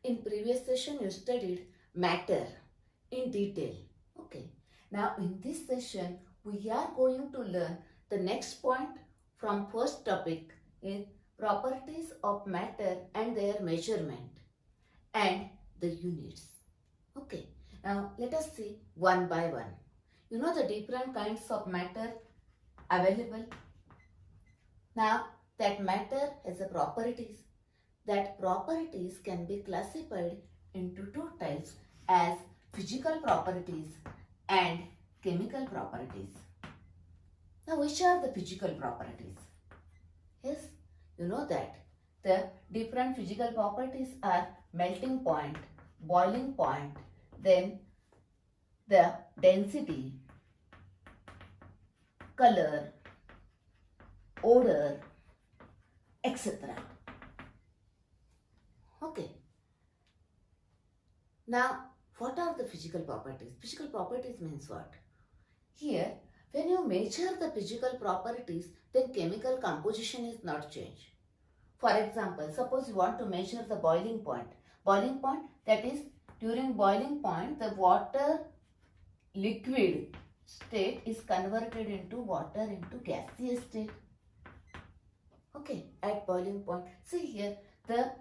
In previous session you studied matter in detail. Okay. Now in this session we are going to learn the next point from first topic in properties of matter and their measurement and the units. Okay. Now let us see one by one. You know the different kinds of matter available. Now that matter has a properties. That properties can be classified into two types as physical properties and chemical properties. Now which are the physical properties? Yes, you know that the different physical properties are melting point, boiling point, then the density, color, odor, etc. Okay. Now, what are the physical properties? Physical properties means what? Here, when you measure the physical properties, then chemical composition is not changed. For example, suppose you want to measure the boiling point. Boiling point, that is, during boiling point, the water liquid state is converted into water into gaseous state. Okay, at boiling point. See here, the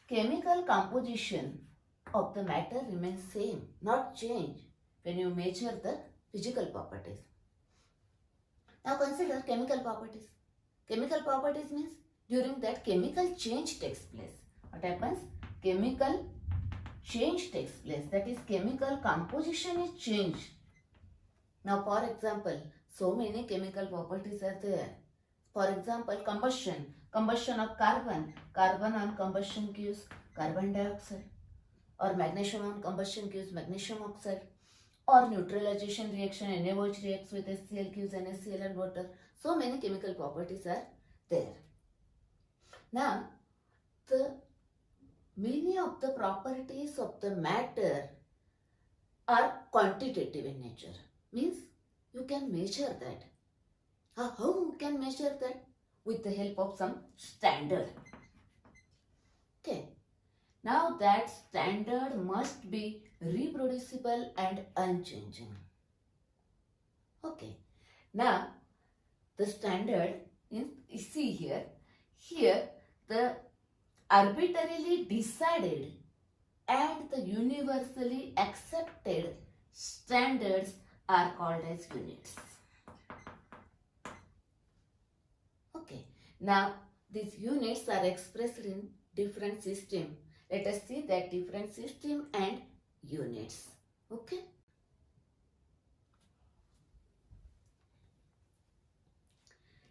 chemical composition of the matter remains same, not change when you measure the physical properties. Now consider chemical properties. Chemical properties means during that chemical change takes place. What happens? Chemical change takes place. That is, chemical composition is changed. Now for example, so many chemical properties are there. For example, combustion. Combustion of carbon. Carbon on combustion gives carbon dioxide. Or magnesium on combustion gives magnesium oxide. Or neutralization reaction, NaOH reacts with HCl gives NaCl and water. So many chemical properties are there. Now, many of the properties of the matter are quantitative in nature. Means you can measure that. How you can measure that? With the help of some standard. Okay. Now that standard must be reproducible and unchanging. Okay. Now the standard is, see here. Here the arbitrarily decided and the universally accepted standards are called as units. Okay. Now these units are expressed in different systems. Let us see that different system and units. Okay.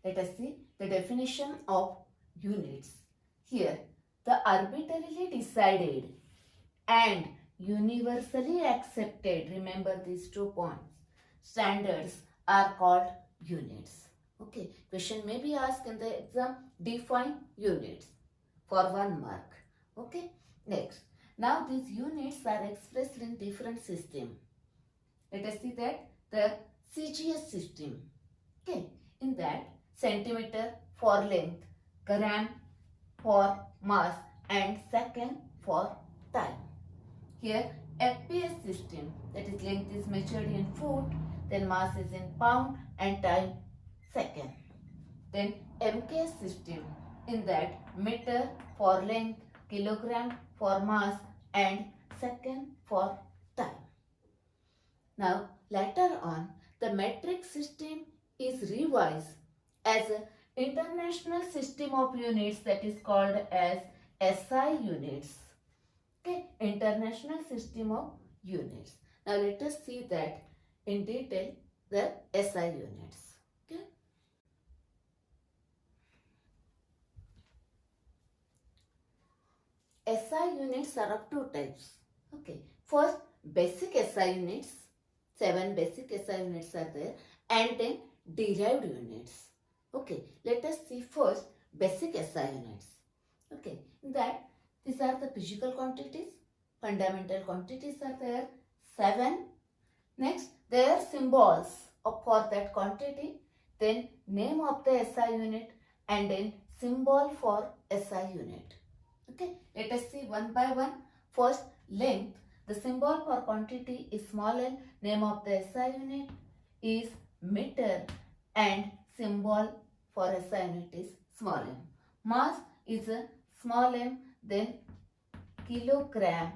Let us see the definition of units. Here, the arbitrarily decided and universally accepted, remember these 2 points, standards are called units. Okay, question may be asked in the exam, define units for 1 mark. Okay, next. Now these units are expressed in different systems. Let us see that the CGS system. Okay, in that centimeter for length, gram for mass and second for time. Here FPS system, that is length is measured in foot, then mass is in pound and time second. Then MKS system, in that meter for length, kilogram for mass and second for time. Now later on the metric system is revised as an international system of units, that is called as SI units. Okay, international system of units. Now let us see that in detail, the SI units. Okay. SI units are of 2 types. Okay. First, basic SI units. 7 basic SI units are there, and then derived units. Okay. Let us see first basic SI units. Okay. In that, these are the physical quantities. Fundamental quantities are there, 7. Next, their symbols for that quantity, then name of the SI unit, and then symbol for SI unit. Okay, let us see one by one. First, length. The symbol for quantity is small l. Name of the SI unit is meter and symbol for SI unit is small m. Mass is a small m, then kilogram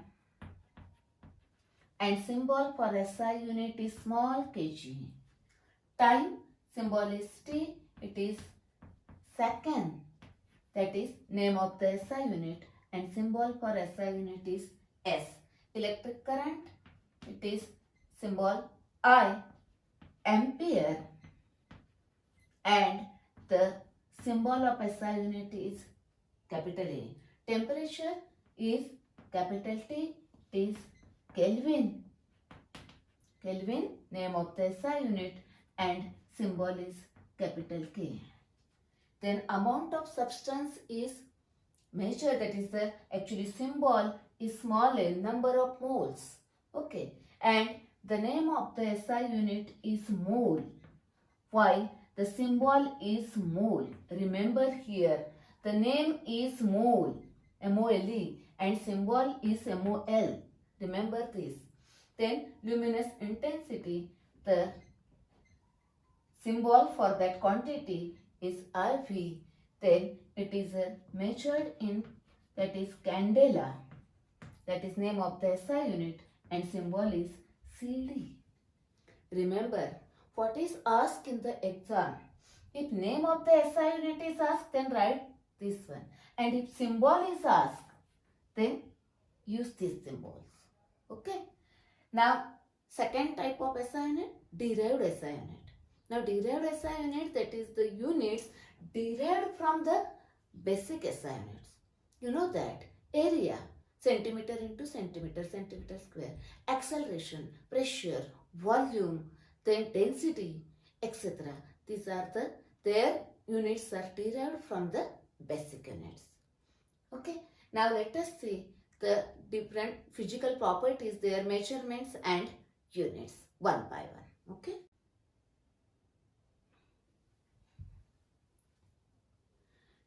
and symbol for SI unit is small kg. Time symbol is T, it is second, that is name of the SI unit, and symbol for SI unit is S. Electric current, it is symbol I, ampere, and the symbol of SI unit is capital A. Temperature is capital T, it is Kelvin. Kelvin, name of the SI unit, and symbol is capital K. Then amount of substance is measure, that is the actually symbol is small l, number of moles. Okay, and the name of the SI unit is mole. Why? The symbol is mole. Remember here, the name is mole, M-O-L-E, and symbol is M-O-L. Remember this. Then luminous intensity, the symbol for that quantity is RV. Then it is measured in, that is candela, that is name of the SI unit, and symbol is CD. Remember what is asked in the exam. If name of the SI unit is asked, then write this one, and if symbol is asked, then use these symbols. Okay. Now second type of SI unit, derived SI unit. Now derived SI unit, that is the units derived from the basic SI units. You know that area, centimeter into centimeter, centimeter square, acceleration, pressure, volume, then density, etc. These are their units are derived from the basic units. Okay. Now let us see the different physical properties, their measurements and units one by one. Okay.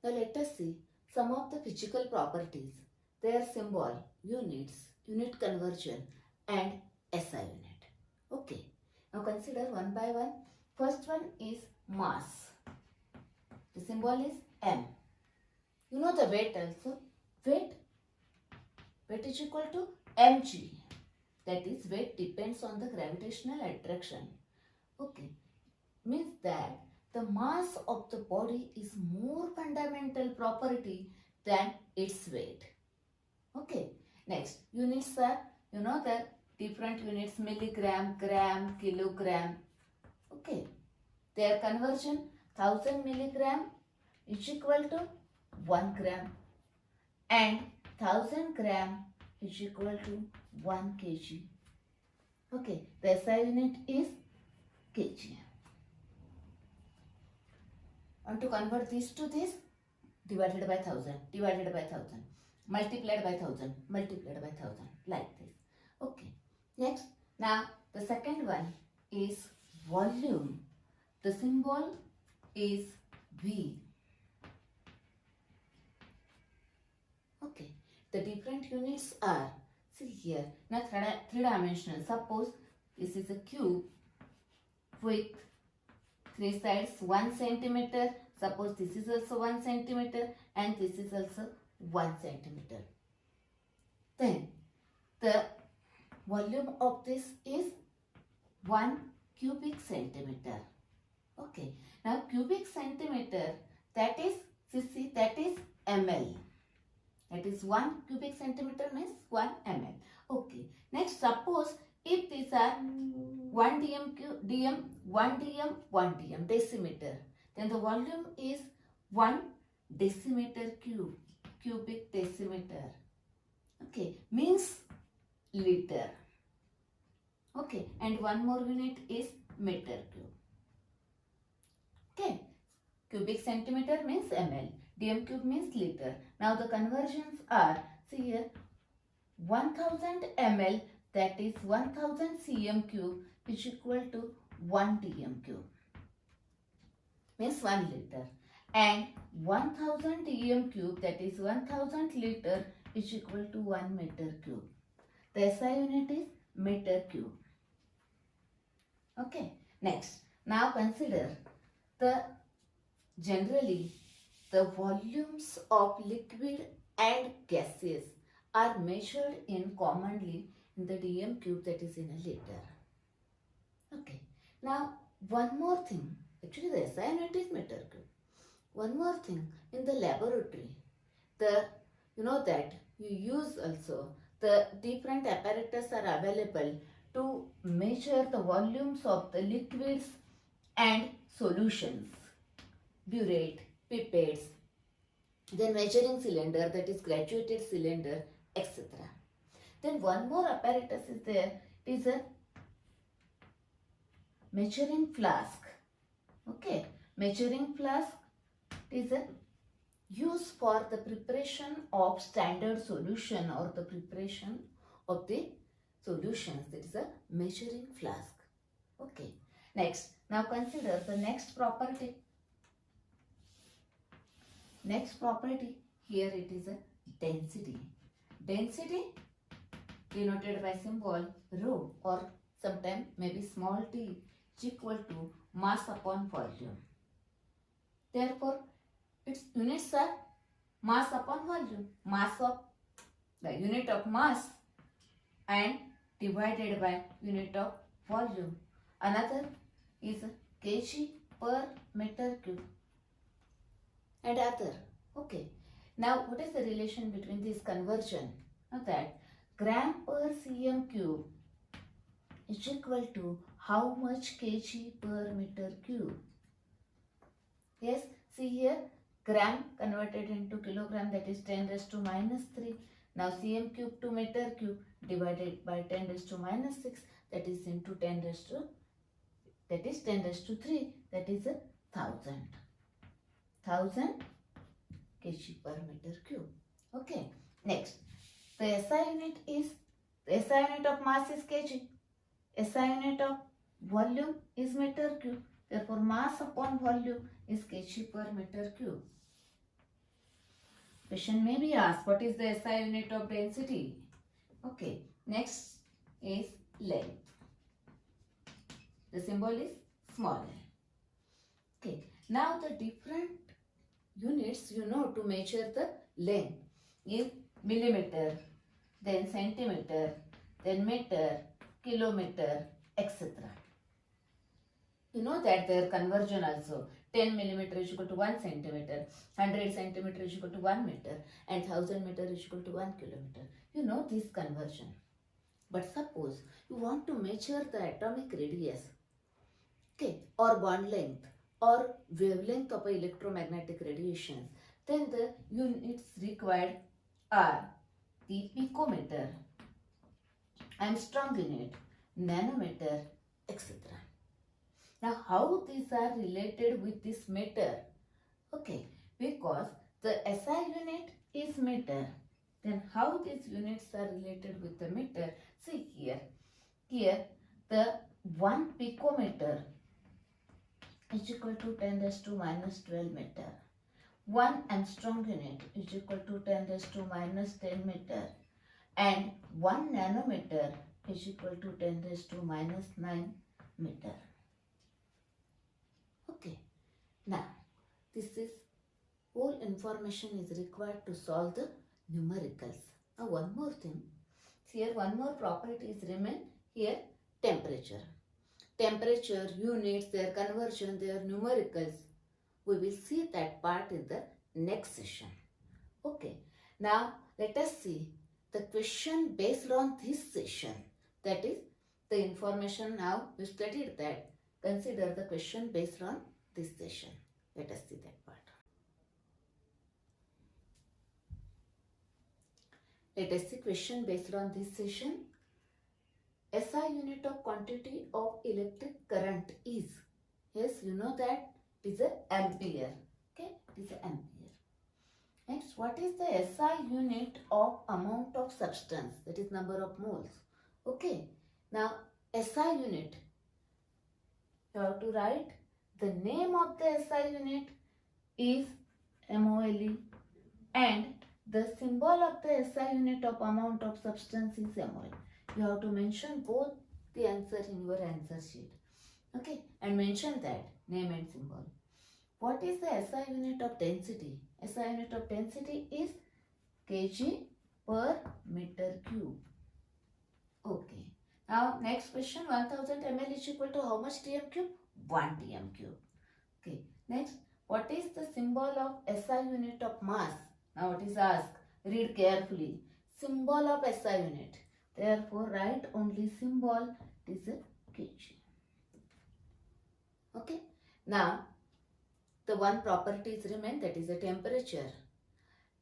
Now let us see some of the physical properties, their symbol, units, unit conversion and SI unit. Okay. Now consider one by one. First one is mass. The symbol is M. You know the weight also. Weight is equal to mg. That is, weight depends on the gravitational attraction. Okay. Means that the mass of the body is more fundamental property than its weight. Okay. Next, units are, you know the different units, milligram, gram, kilogram. Okay. Their conversion, 1000 milligram is equal to 1 gram and 1000 gram is equal to 1 kg. Okay. The SI unit is kg. And to convert this to this, divided by 1000, divided by 1000, multiplied by 1000, multiplied by 1000, like this. Okay. Next, now the second one is volume. The symbol is V. Okay. The different units are, see here, now three-dimensional. Suppose this is a cube with 3 sides 1 centimeter. Suppose this is also 1 centimeter and this is also 1 centimeter. Then the volume of this is 1 cubic centimeter. Okay. Now cubic centimeter, that is, see, that is ml. That is 1 cubic centimeter means 1 ml. Okay. Next, suppose if these are 1 dm, 1 dm, 1 dm, decimeter, then the volume is 1 decimeter cube, cubic decimeter. Okay, means liter. Okay, and one more unit is meter cube. Okay, cubic centimeter means ml, dm cube means liter. Now the conversions are, see here, 1000 ml, that is 1000 cm cube, which is equal to 1 dm cube, means 1 liter, and 1000 dm cube, that is 1000 liter, is equal to 1 meter cube. The SI unit is meter cube. Okay. Next, now consider the generally the volumes of liquid and gases are measured in commonly in the dm cube, that is in a liter. Okay. Now one more thing. Actually the SI unit is meter cube. One more thing, in the laboratory, you know that you use also the different apparatus are available to measure the volumes of the liquids and solutions, burette, pipettes, then measuring cylinder, that is graduated cylinder, etc. Then one more apparatus is there, it is a measuring flask. Okay, measuring flask is a use for the preparation of standard solution or the preparation of the solutions. That is a measuring flask. Okay. Next, now consider the next property. Next property, here it is a density. Density denoted by symbol rho or sometime maybe small t is equal to mass upon volume. Therefore, its units are mass upon volume. Mass of the unit of mass and divided by unit of volume. Another is kg per meter cube and other. Okay. Now what is the relation between this conversion? Now that gram per cm cube is equal to how much kg per meter cube? Yes, see here, gram converted into kilogram, that is 10 raised to minus 3. Now cm cube to meter cube divided by 10 raised to minus 6, that is into 10 raised to, that is 10 raised to 3, that is 1000. 1000 kg per meter cube. Okay. Next, the SI unit is, the SI unit of mass is kg. SI unit of volume is meter cube. Therefore, mass upon volume is kg per meter cube. Question may be asked, what is the SI unit of density? Okay. Next is length. The symbol is small l. Okay. Now the different units you know to measure the length is millimeter, then centimeter, then meter, kilometer, etc. You know that their conversion also 10 millimeter is equal to 1 centimeter, 100 centimeter is equal to 1 meter and 1000 meter is equal to 1 kilometer. You know this conversion. But suppose you want to measure the atomic radius, okay, or bond length or wavelength of electromagnetic radiation, then the units required are the picometer, Armstrong unit, nanometer, etc. Now how these are related with this meter? Okay, because the SI unit is meter, then how these units are related with the meter? See here, the 1 picometer is equal to 10 raised to minus 12 meter. 1 Armstrong unit is equal to 10 raised to minus 10 meter and 1 nanometer is equal to 10 raised to minus 9 meter. Okay. Now, this is whole information is required to solve the numericals. Now, one more thing. Here, one more property is remain here, temperature. Temperature, units, their conversion, their numericals. We will see that part in the next session. Okay. Now, let us see the question based on this session. That is, the information now we studied that. Consider the question based on this session. Let us see that part. Let us see question based on this session. SI unit of quantity of electric current is, yes, you know that it is a ampere. Okay, it is a ampere. Next, what is the SI unit of amount of substance? That is number of moles. Okay, now SI unit, you have to write the name of the SI unit is MOLE and The symbol of the SI unit of amount of substance is mol. You have to mention both the answer in your answer sheet. Okay, and mention that name and symbol. What is the SI unit of density? SI unit of density is kg per meter cube. Okay. Now next question, 1000 ml is equal to how much TM cube? 1 TM cube. Okay. Next, what is the symbol of SI unit of mass? Now it is asked. Read carefully. Symbol of SI unit. Therefore, write only symbol. It is a kg. Okay. Now, the one properties remain, that is a temperature.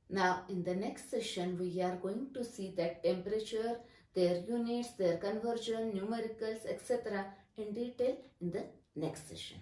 Now, in the next session, we are going to see that temperature, their units, their conversion, numericals, etc. in detail in the next session.